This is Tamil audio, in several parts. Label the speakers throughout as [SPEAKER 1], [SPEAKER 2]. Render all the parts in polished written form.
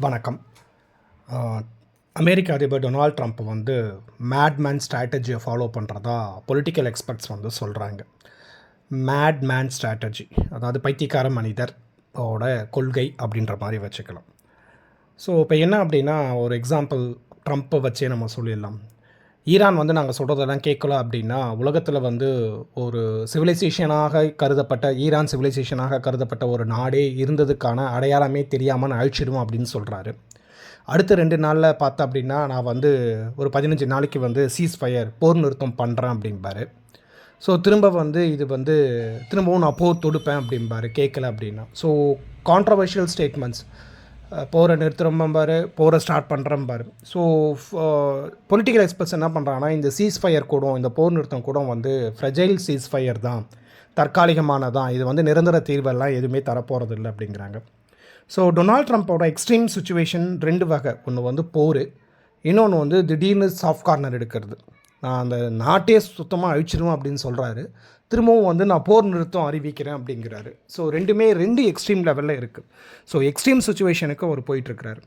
[SPEAKER 1] வணக்கம். அமெரிக்க அதிபர் டொனால்ட் ட்ரம்ப் வந்து மேட்மேன் ஸ்ட்ராட்டஜியை ஃபாலோ பண்ணுறதா பொலிட்டிக்கல் எக்ஸ்பர்ட்ஸ் வந்து சொல்கிறாங்க. மேட்மேன் ஸ்ட்ராட்டஜி, அதாவது பைத்தியக்கார மனிதர் ஓட கொள்கை அப்படின்ற மாதிரி வச்சுக்கலாம். ஸோ இப்போ என்ன அப்படின்னா, ஒரு எக்ஸாம்பிள் ட்ரம்ப்பை வச்சே நம்ம சொல்லிடலாம். ஈரான் வந்து நாங்கள் சொல்கிறதெல்லாம் கேட்கல அப்படின்னா, உலகத்தில் வந்து ஒரு சிவிலைசேஷனாக கருதப்பட்ட ஈரான் சிவிலைசேஷனாக கருதப்பட்ட ஒரு நாடே இருந்ததுக்கான அடையாளமே தெரியாமல் அழிச்சிடுவோம் அப்படின்னு சொல்கிறாரு. அடுத்த 2 நாளில் பார்த்தா அப்படின்னா, நான் வந்து ஒரு 15 நாளைக்கு வந்து சீஸ்ஃபயர் போர் நிறுத்தம் பண்ணுறேன் அப்படிம்பாரு. ஸோ திரும்ப வந்து இது வந்து திரும்பவும் நான் போர் தொடுப்பேன் அப்படிம்பாரு கேட்கல அப்படின்னா. ஸோ கான்ட்ரவர்ஷியல் ஸ்டேட்மெண்ட்ஸ், போரை நிறுத்துகிறோம்பாரு, போரை ஸ்டார்ட் பண்ணுறம்பாரு. ஸோ பொலிட்டிக்கல் எக்ஸ்பர்ட்ஸ் என்ன பண்ணுறாங்கன்னா, இந்த சீஸ்ஃபயர் கூட, இந்த போர் நிறுத்தம் கூட வந்து ஃப்ரெஜைல் சீஸ்ஃபயர் தான், தற்காலிகமானதான், இது வந்து நிரந்தர தீர்வெல்லாம் எதுவுமே தரப்போகிறது இல்லை அப்படிங்கிறாங்க. ஸோ டொனால்ட் ட்ரம்ப்போட எக்ஸ்ட்ரீம் சுச்சுவேஷன் 2 வகை. ஒன்று வந்து போர், இன்னொன்று வந்து திடீர்னு சாஃப்ட் கார்னர் எடுக்கிறது. நான் அந்த நாட்டே சுத்தமாக அழிச்சிடுவேன் அப்படின்னு சொல்கிறாரு. திரும்பவும் வந்து நான் போர் நிறுத்தம் அறிவிக்கிறேன் அப்படிங்கிறாரு. ஸோ 2 எக்ஸ்ட்ரீம் லெவலில் இருக்குது. ஸோ எக்ஸ்ட்ரீம் சுச்சுவேஷனுக்கு அவர் போயிட்டுருக்கிறாரு.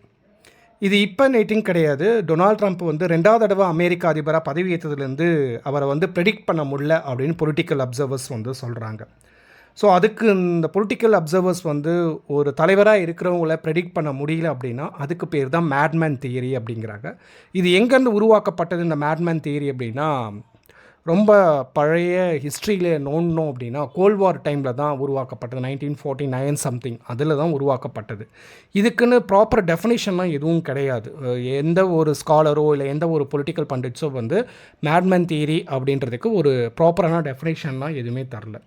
[SPEAKER 1] இது இப்போ நேட்டிங் கிடையாது. டொனால்ட் ட்ரம்ப் வந்து 2வது தடவை அமெரிக்க அதிபராக பதவியேற்றதுலேருந்து அவரை வந்து ப்ரெடிக்ட் பண்ண முடியல அப்படின்னு பொலிட்டிக்கல் அப்சர்வர்ஸ் வந்து சொல்கிறாங்க. ஸோ அதுக்கு இந்த பொலிட்டிக்கல் அப்சர்வர்ஸ் வந்து ஒரு தலைவராக இருக்கிறவங்கள ப்ரெடிக்ட் பண்ண முடியல அப்படின்னா அதுக்கு பேர் தான் மேட்மேன் தியரி அப்படிங்கிறாங்க. இது எங்கேருந்து உருவாக்கப்பட்டது இந்த மேட்மேன் தியரி அப்படின்னா, ரொம்ப பழைய ஹிஸ்ட்ரியில் நோண்டணும் அப்படின்னா கோல்ட் வார் டைமில் தான் உருவாக்கப்பட்டது. 1949 சம்திங் அதில் தான் உருவாக்கப்பட்டது. இதுக்குன்னு ப்ராப்பர் டெஃபினேஷன்லாம் எதுவும் கிடையாது. எந்த ஒரு ஸ்காலரோ இல்லை எந்த ஒரு பொலிட்டிக்கல் பண்டிட்ஸோ வந்து மேட்மேன் தியரி அப்படின்றதுக்கு ஒரு ப்ராப்பரான டெஃபினேஷன்லாம் எதுவுமே தரல.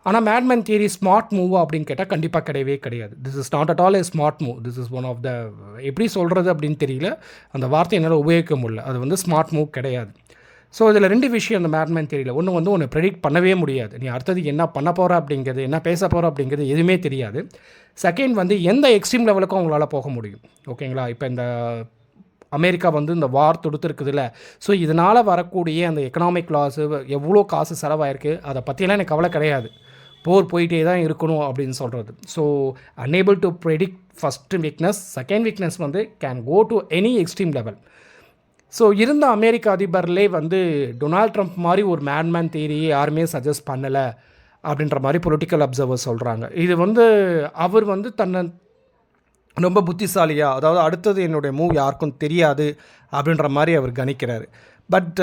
[SPEAKER 1] ஆனால் மேட்மேன் தியரி ஸ்மார்ட் மூவா அப்படின்னு கேட்டால் கண்டிப்பாக கிடையவே கிடையாது. This is not at all a smart move. This is one of the, எப்படி சொல்கிறது அப்படின்னு தெரியல, அந்த வார்த்தை என்னால் உபயோகிக்க முடியல. அது வந்து ஸ்மார்ட் மூவ் கிடையாது. ஸோ இதில் 2 விஷயம் அந்த மேட்மேன் தியரியில். ஒன்று வந்து ஒன்று ப்ரெடிக்ட் பண்ணவே முடியாது. நீ அடுத்தது என்ன பண்ண போகிற அப்படிங்கிறது, என்ன பேச போகிற அப்படிங்கிறது எதுவுமே தெரியாது. செகண்ட் வந்து எந்த எக்ஸ்ட்ரீம் லெவலுக்கும் அவங்களால போக முடியும். ஓகேங்களா? இப்போ இந்த அமெரிக்கா வந்து இந்த வார் தொடுத்துருக்குதுல்ல, ஸோ இதனால் வரக்கூடிய அந்த எக்கனாமிக் லாஸு, எவ்வளோ காசு செலவாயிருக்கு, அதை பற்றியெல்லாம் எனக்கு கவலை கிடையாது. போர் போயிட்டே தான் இருக்கணும் அப்படின்னு சொல்கிறது. So unable to predict first weakness. Second weakness வந்து can go to any extreme level. So இருந்த அமெரிக்க அதிபர்லே வந்து டொனால்ட் ட்ரம்ப் மாதிரி ஒரு மேட்மேன் தியரியை யாருமே சஜஸ்ட் பண்ணலை அப்படின்ற மாதிரி பொலிட்டிக்கல் அப்சர்வர் சொல்கிறாங்க. இது வந்து அவர் வந்து தன்னை ரொம்ப புத்திசாலியாக, அதாவது அடுத்தது என்னுடைய மூவ் யாருக்கும் தெரியாது அப்படின்ற மாதிரி அவர் கணிக்கிறார். பட்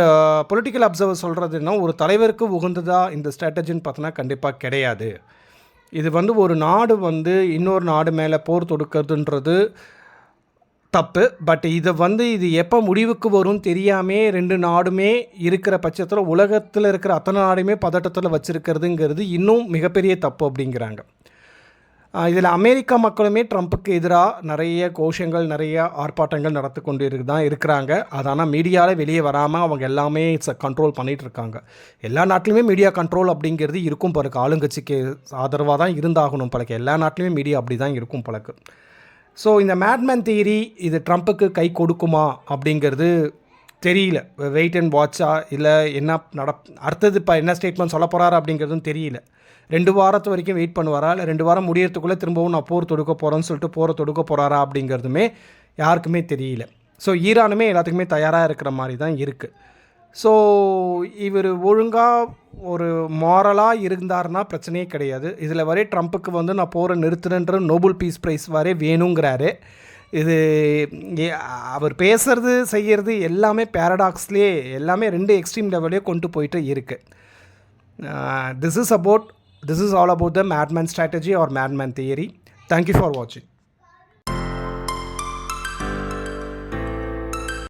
[SPEAKER 1] பொலிட்டிக்கல் அப்சர்வர் சொல்கிறதுனா, ஒரு தலைவருக்கு உகந்ததா இந்த ஸ்ட்ராட்டஜின்னு பார்த்தோன்னா கண்டிப்பாக கிடையாது. இது வந்து ஒரு நாடு வந்து இன்னொரு நாடு மேலே போர் தொடுக்கிறதுன்றது தப்பு. பட் இதை வந்து இது எப்போ முடிவுக்கு வரும் தெரியாமே 2 நாடுமே இருக்கிற பட்சத்தில் உலகத்தில் இருக்கிற அத்தனை நாடுமே பதட்டத்தில் வச்சுருக்கிறதுங்கிறது இன்னும் மிகப்பெரிய தப்பு அப்படிங்கிறாங்க. இதில் அமெரிக்கா மக்களுமே ட்ரம்ப்புக்கு எதிராக நிறைய கோஷங்கள், நிறைய ஆர்ப்பாட்டங்கள் நடத்தி கொண்டு தான் இருக்கிறாங்க. அதனால் மீடியாவில் வெளியே வராமல் அவங்க எல்லாமே கண்ட்ரோல் பண்ணிகிட்ருக்காங்க. எல்லா நாட்டிலுமே மீடியா கண்ட்ரோல் அப்படிங்கிறது இருக்கும் பழக்கு. ஆளுங்கட்சிக்கு ஆதரவாக தான் இருந்தாகணும் பழக்கு. எல்லா நாட்டிலுமே மீடியா அப்படி தான் இருக்கும் பழக்கு. ஸோ இந்த மேட்மேன் தியரி இது ட்ரம்ப்புக்கு கை கொடுக்குமா அப்படிங்கிறது தெரியல. வெயிட் அண்ட் வாட்சா இல்லை என்ன அடுத்தது இப்போ என்ன ஸ்டேட்மெண்ட் சொல்ல போகிறாரு அப்படிங்கிறதும் தெரியல. 2 வாரத்து வரைக்கும் வெயிட் பண்ணுவாரா, இல்லை 2 வாரம் முடியறதுக்குள்ளே திரும்பவும் நான் போர் தொடுக்க போகிறேன்னு சொல்லிட்டு போரை தொடுக்க போகிறாரா அப்படிங்கிறதுமே யாருக்குமே தெரியல. ஸோ ஈரானுமே எல்லாத்துக்குமே தயாராக இருக்கிற மாதிரி தான் இருக்குது. ஸோ இவர் ஒழுங்காக ஒரு மாரலாக இருந்தார்னா பிரச்சனையே கிடையாது. இதில் வரை ட்ரம்ப்புக்கு வந்து நான் போரை நிறுத்துறேன்ற நோபல் பீஸ் ப்ரைஸ் வரை வேணுங்கிறாரு. இது அவர் பேசுகிறது செய்கிறது எல்லாமே பேரடாக்ஸ்லேயே, எல்லாமே 2 எக்ஸ்ட்ரீம் லெவலே கொண்டு போயிட்டு இருக்குது. This is all about the madman strategy or madman theory. Thank you for watching.